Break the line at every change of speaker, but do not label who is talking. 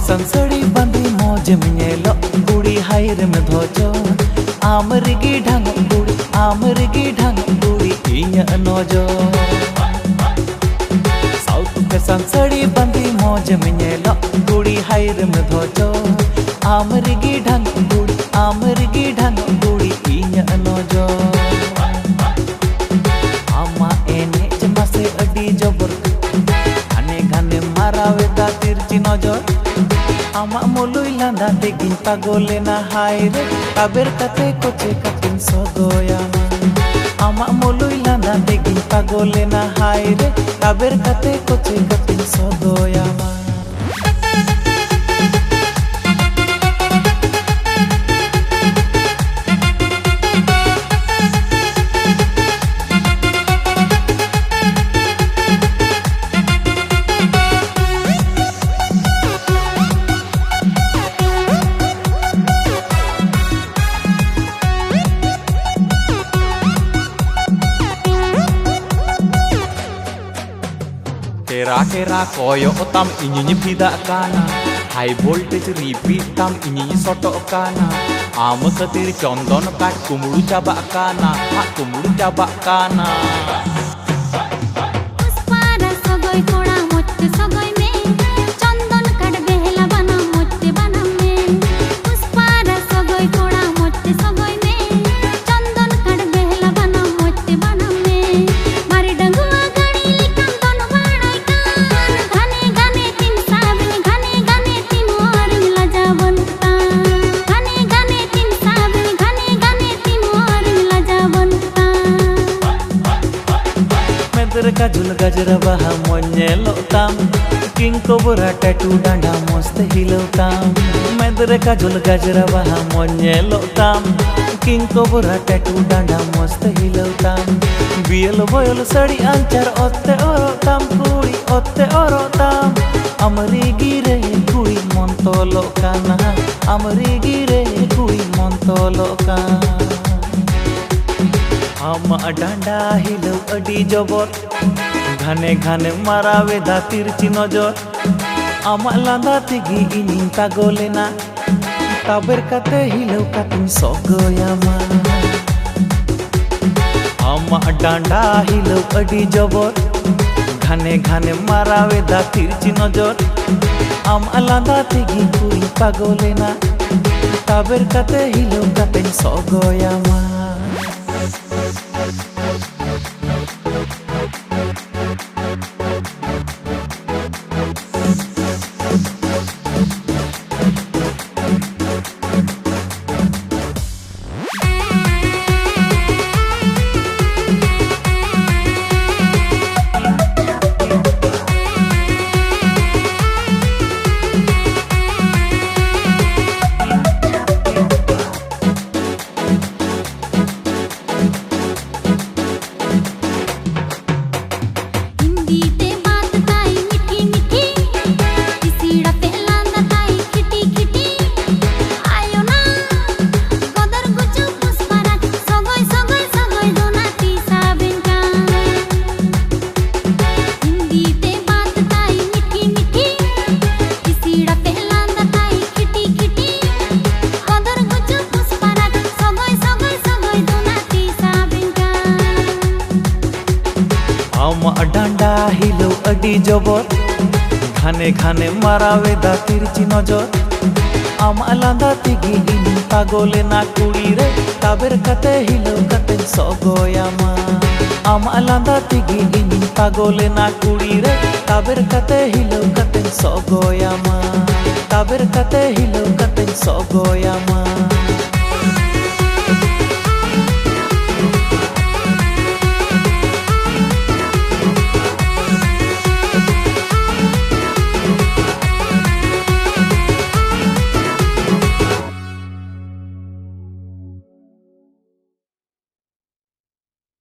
संसड़ी बंदी मौज मिलो कुड़ी हायर में धोजो आमरगी ढंग कुड़ी आमरगी ढंग कुड़ी इया नोजो साउथ के संसड़ी बंदी मौज मिलो कुड़ी हायर में धोजो आमरगी ढंग कुड़ी इया नोजो आमा एने जमा से अडी जबर घने घने मारावे दा तिरची नजर आमा मोलुई लांदा तेगिन पागोले ना हाय रे काबेर कते कोचे कतिन सोगोयामा आमा मोलुई लांदा तेगिन पागोले ना हाय रे काबेर कते कोचे कतिन सोगोयामा Kera kera koyo otam inyi pida kana high voltage repeat tam inyi soto kana am katir chondon kat kumulu chaba kana ha kumulu chaba kana
puspara sogoi thoda motte sogoi me chondon kat behla bana motte bana me puspara sogoi thoda motte sogoi me chondon kat behla bana motte bana me mari danguwa gadi likam don banai घने घने तीन साबिन घने घने तीन और मिला जावनता घने घने तीन साबिन घने घने तीन और मिला जावनता
मेदर का झुल गजरा बहा मोन्ये लोताम किंग कोबरा टैटू डांडा मस्त हिलोताम मेदर का झुल गजरा बहा मोन्ये लोताम किंग कोबरा टैटू डांडा मस्त हिलोताम बियल बोयल सड़ी अंचर ओत्ते ओरोताम कुड़ी ओत्ते ओरोताम अमरी गिरे कुड़ी मंतोलो काना अमरी गिरे कुड़ी मंतोलो काना आमा डांडा हिलो अडी जबर घने घने मारावे दा तिरची नजर आमा लांदा तिगी इनिन पागोलेना ताबेर कते हिलो कतिन सोगोयामा आमा डांडा हिलो अडी जबर घने घने मारावे दा तिरची नजर आमा लांदा तिगी कुड़ी पागोलेना ताबेर कते हिलो कतिन सोगोयामा ᱟᱹᱰᱤ ᱡᱚᱵᱚᱨ ঘানে ঘানে মারাওয়েদা তিরচি নজর আমার লাঁদা তিগি ইনি পাগলেনা কুড়ি রে তাবের কাতে হিলো কাতে সগয়ামা আমার লাঁদা তিগি ইনি পাগলেনা কুড়ি রে তাবের কাতে হিলো কাতে সগয়ামা তাবের কাতে হিলো কাতে সগয়া